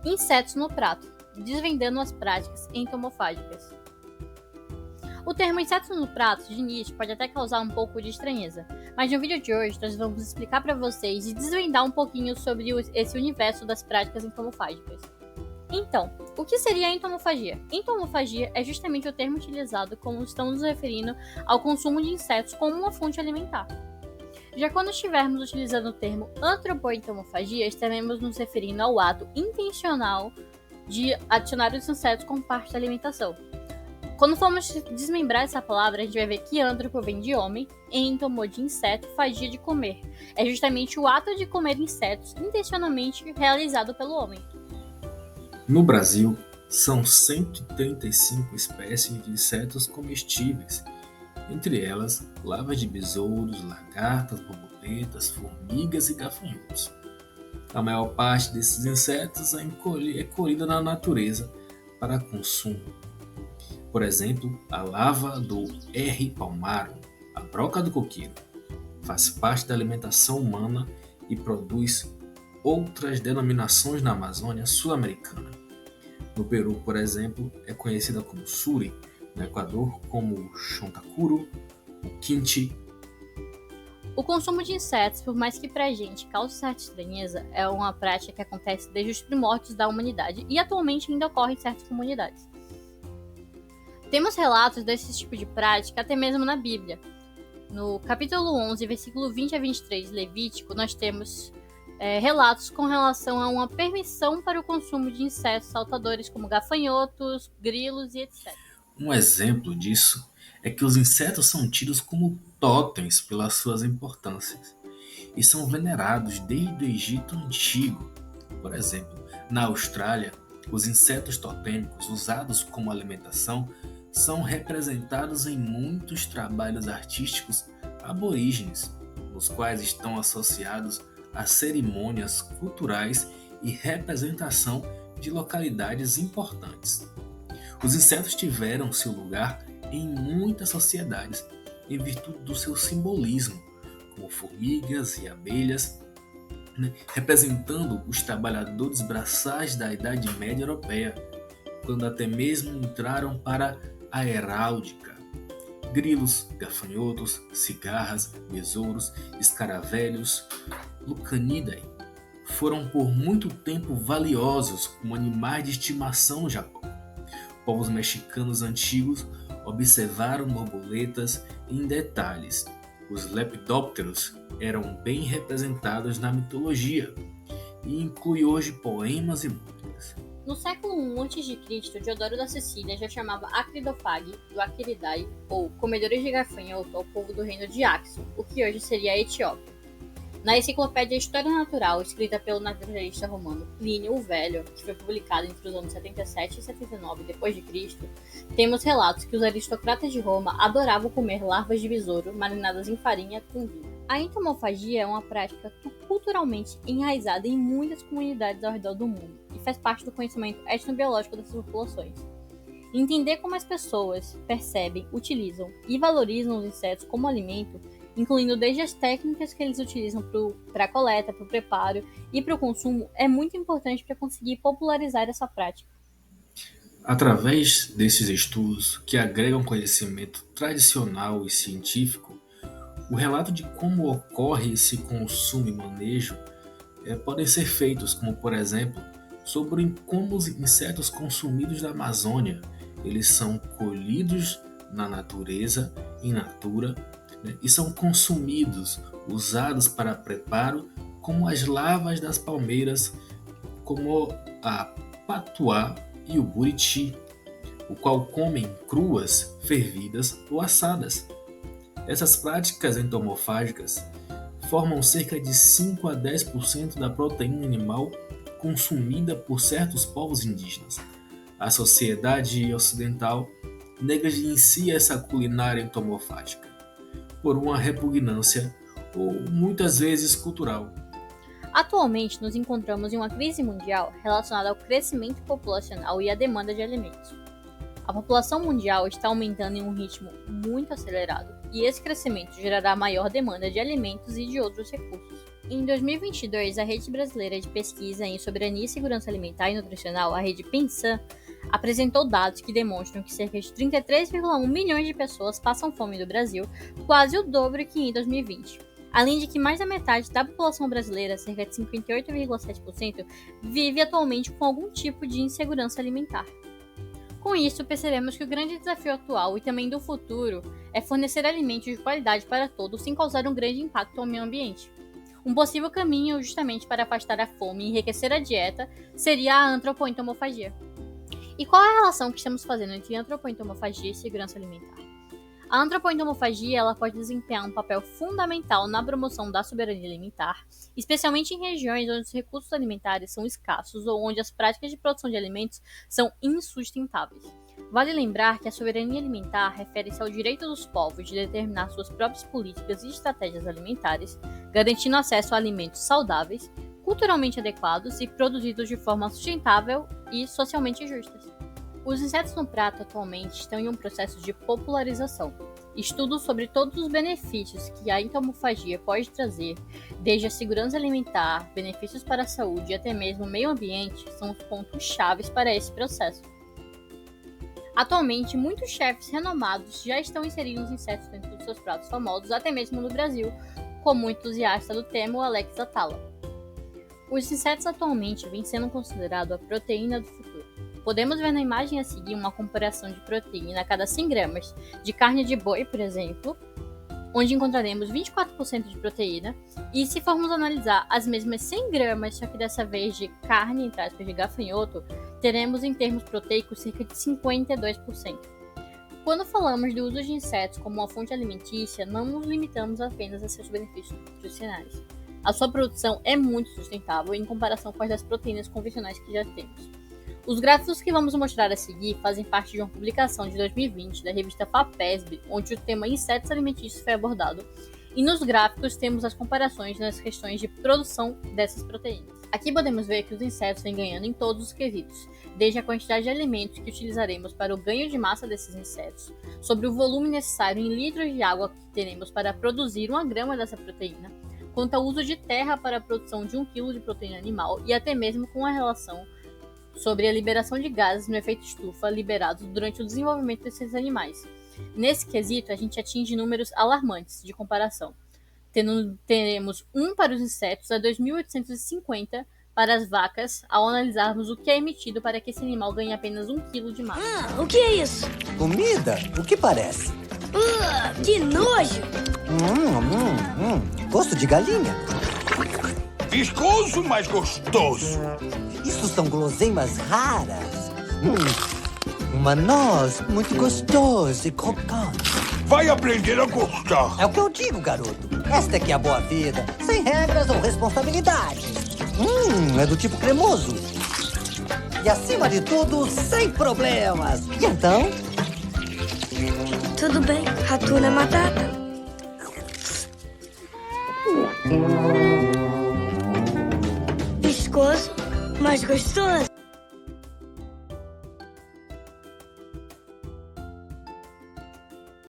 Insetos no prato, desvendando as práticas entomofágicas. O termo insetos no prato, de início, pode até causar um pouco de estranheza, mas no vídeo de hoje nós vamos explicar para vocês e desvendar um pouquinho sobre esse universo das práticas entomofágicas. Então, o que seria a entomofagia? Entomofagia é justamente o termo utilizado quando estamos nos referindo ao consumo de insetos como uma fonte alimentar. Já quando estivermos utilizando o termo antropoentomofagia, estaremos nos referindo ao ato intencional de adicionar os insetos como parte da alimentação. Quando formos desmembrar essa palavra, a gente vai ver que antropo vem de homem, entomo de inseto, fagia de comer. É justamente o ato de comer insetos intencionalmente realizado pelo homem. No Brasil, são 135 espécies de insetos comestíveis, entre elas larvas de besouros, lagartas, borboletas, formigas e gafanhotos. A maior parte desses insetos é colhida na natureza para consumo. Por exemplo, a larva do R. palmarum, a broca do coqueiro, faz parte da alimentação humana e produz outras denominações na Amazônia sul-americana. No Peru, por exemplo, é conhecida como suri, no Equador como o chontacuro, o quinti. O consumo de insetos, por mais que pra gente cause certa estranheza, é uma prática que acontece desde os primórdios da humanidade e atualmente ainda ocorre em certas comunidades. Temos relatos desse tipo de prática até mesmo na Bíblia. No capítulo 11, versículo 20 a 23, Levítico, nós temos relatos com relação a uma permissão para o consumo de insetos saltadores como gafanhotos, grilos e etc. Um exemplo disso é que os insetos são tidos como totens pelas suas importâncias e são venerados desde o Egito Antigo. Por exemplo, na Austrália, os insetos totêmicos usados como alimentação são representados em muitos trabalhos artísticos aborígenes, os quais estão associados a cerimônias culturais e representação de localidades importantes. Os insetos tiveram seu lugar em muitas sociedades em virtude do seu simbolismo, como formigas e abelhas, representando os trabalhadores braçais da Idade Média Europeia, quando até mesmo entraram para a heráldica. Grilos, gafanhotos, cigarras, besouros, escaravelhos, lucanidae foram por muito tempo valiosos como animais de estimação no Japão. Povos mexicanos antigos observaram borboletas em detalhes. Os lepidópteros eram bem representados na mitologia e inclui hoje poemas e músicas. No século I a.C., Diodoro da Sicília já chamava Acridofagi, do Acridae, ou comedores de gafanhoto, ao povo do reino de Axum, o que hoje seria a Etiópia. Na enciclopédia História Natural, escrita pelo naturalista romano Plínio o Velho, que foi publicada entre os anos 77 e 79 d.C., temos relatos que os aristocratas de Roma adoravam comer larvas de besouro marinadas em farinha com vinho. A entomofagia é uma prática culturalmente enraizada em muitas comunidades ao redor do mundo e faz parte do conhecimento etnobiológico dessas populações. Entender como as pessoas percebem, utilizam e valorizam os insetos como alimento, incluindo desde as técnicas que eles utilizam para a coleta, para o preparo e para o consumo, é muito importante para conseguir popularizar essa prática. Através desses estudos, que agregam conhecimento tradicional e científico, o relato de como ocorre esse consumo e manejo podem ser feitos, como por exemplo, sobre como os insetos consumidos na Amazônia eles são colhidos na natureza, in natura, e são consumidos, usados para preparo, como as larvas das palmeiras, como a patuá e o buriti, o qual comem cruas, fervidas ou assadas. Essas práticas entomofágicas formam cerca de 5 a 10% da proteína animal consumida por certos povos indígenas. A sociedade ocidental negligencia essa culinária entomofágica por uma repugnância ou muitas vezes cultural. Atualmente, nos encontramos em uma crise mundial relacionada ao crescimento populacional e à demanda de alimentos. A população mundial está aumentando em um ritmo muito acelerado, e esse crescimento gerará maior demanda de alimentos e de outros recursos. Em 2022, a Rede Brasileira de Pesquisa em Soberania e Segurança Alimentar e Nutricional, a Rede Pensan, apresentou dados que demonstram que cerca de 33,1 milhões de pessoas passam fome no Brasil, quase o dobro que em 2020. Além de que mais da metade da população brasileira, cerca de 58,7%, vive atualmente com algum tipo de insegurança alimentar. Com isso, percebemos que o grande desafio atual e também do futuro é fornecer alimentos de qualidade para todos sem causar um grande impacto ao meio ambiente. Um possível caminho justamente para afastar a fome e enriquecer a dieta seria a antropoentomofagia. E qual é a relação que estamos fazendo entre antropoentomofagia e segurança alimentar? A antropoentomofagia ela pode desempenhar um papel fundamental na promoção da soberania alimentar, especialmente em regiões onde os recursos alimentares são escassos ou onde as práticas de produção de alimentos são insustentáveis. Vale lembrar que a soberania alimentar refere-se ao direito dos povos de determinar suas próprias políticas e estratégias alimentares, garantindo acesso a alimentos saudáveis, culturalmente adequados e produzidos de forma sustentável e socialmente justas. Os insetos no prato atualmente estão em um processo de popularização. Estudos sobre todos os benefícios que a entomofagia pode trazer, desde a segurança alimentar, benefícios para a saúde e até mesmo o meio ambiente, são os pontos chaves para esse processo. Atualmente, muitos chefes renomados já estão inserindo os insetos dentro dos seus pratos famosos, até mesmo no Brasil, como o entusiasta do tema, o Alex Atala. Os insetos atualmente vêm sendo considerados a proteína do futuro. Podemos ver na imagem a seguir uma comparação de proteína a cada 100 gramas de carne de boi, por exemplo, onde encontraremos 24% de proteína, e se formos analisar as mesmas 100 gramas, só que dessa vez de carne, entre aspas, de gafanhoto, teremos em termos proteicos cerca de 52%. Quando falamos do uso de insetos como uma fonte alimentícia, não nos limitamos apenas a seus benefícios nutricionais. A sua produção é muito sustentável em comparação com as das proteínas convencionais que já temos. Os gráficos que vamos mostrar a seguir fazem parte de uma publicação de 2020 da revista FAPESB, onde o tema insetos alimentícios foi abordado, e nos gráficos temos as comparações nas questões de produção dessas proteínas. Aqui podemos ver que os insetos vêm ganhando em todos os quesitos, desde a quantidade de alimentos que utilizaremos para o ganho de massa desses insetos, sobre o volume necessário em litros de água que teremos para produzir 1 grama dessa proteína, quanto ao uso de terra para a produção de 1 kg de proteína animal e até mesmo com a relação sobre a liberação de gases no efeito estufa liberados durante o desenvolvimento desses animais. Nesse quesito, a gente atinge números alarmantes de comparação. Teremos 1 para os insetos a 2.850 para as vacas, ao analisarmos o que é emitido para que esse animal ganhe apenas 1 kg de massa. O que é isso? Comida? O que parece? Que nojo! Gosto de galinha. Viscoso, mas gostoso. Isso são guloseimas raras. Uma noz muito gostosa e crocante. Vai aprender a gostar. É o que eu digo, garoto. Esta é que é a boa vida. Sem regras ou responsabilidades. É do tipo cremoso. E acima de tudo, sem problemas. E então? Tudo bem, Ratuna Matata. Viscoso, mas gostoso.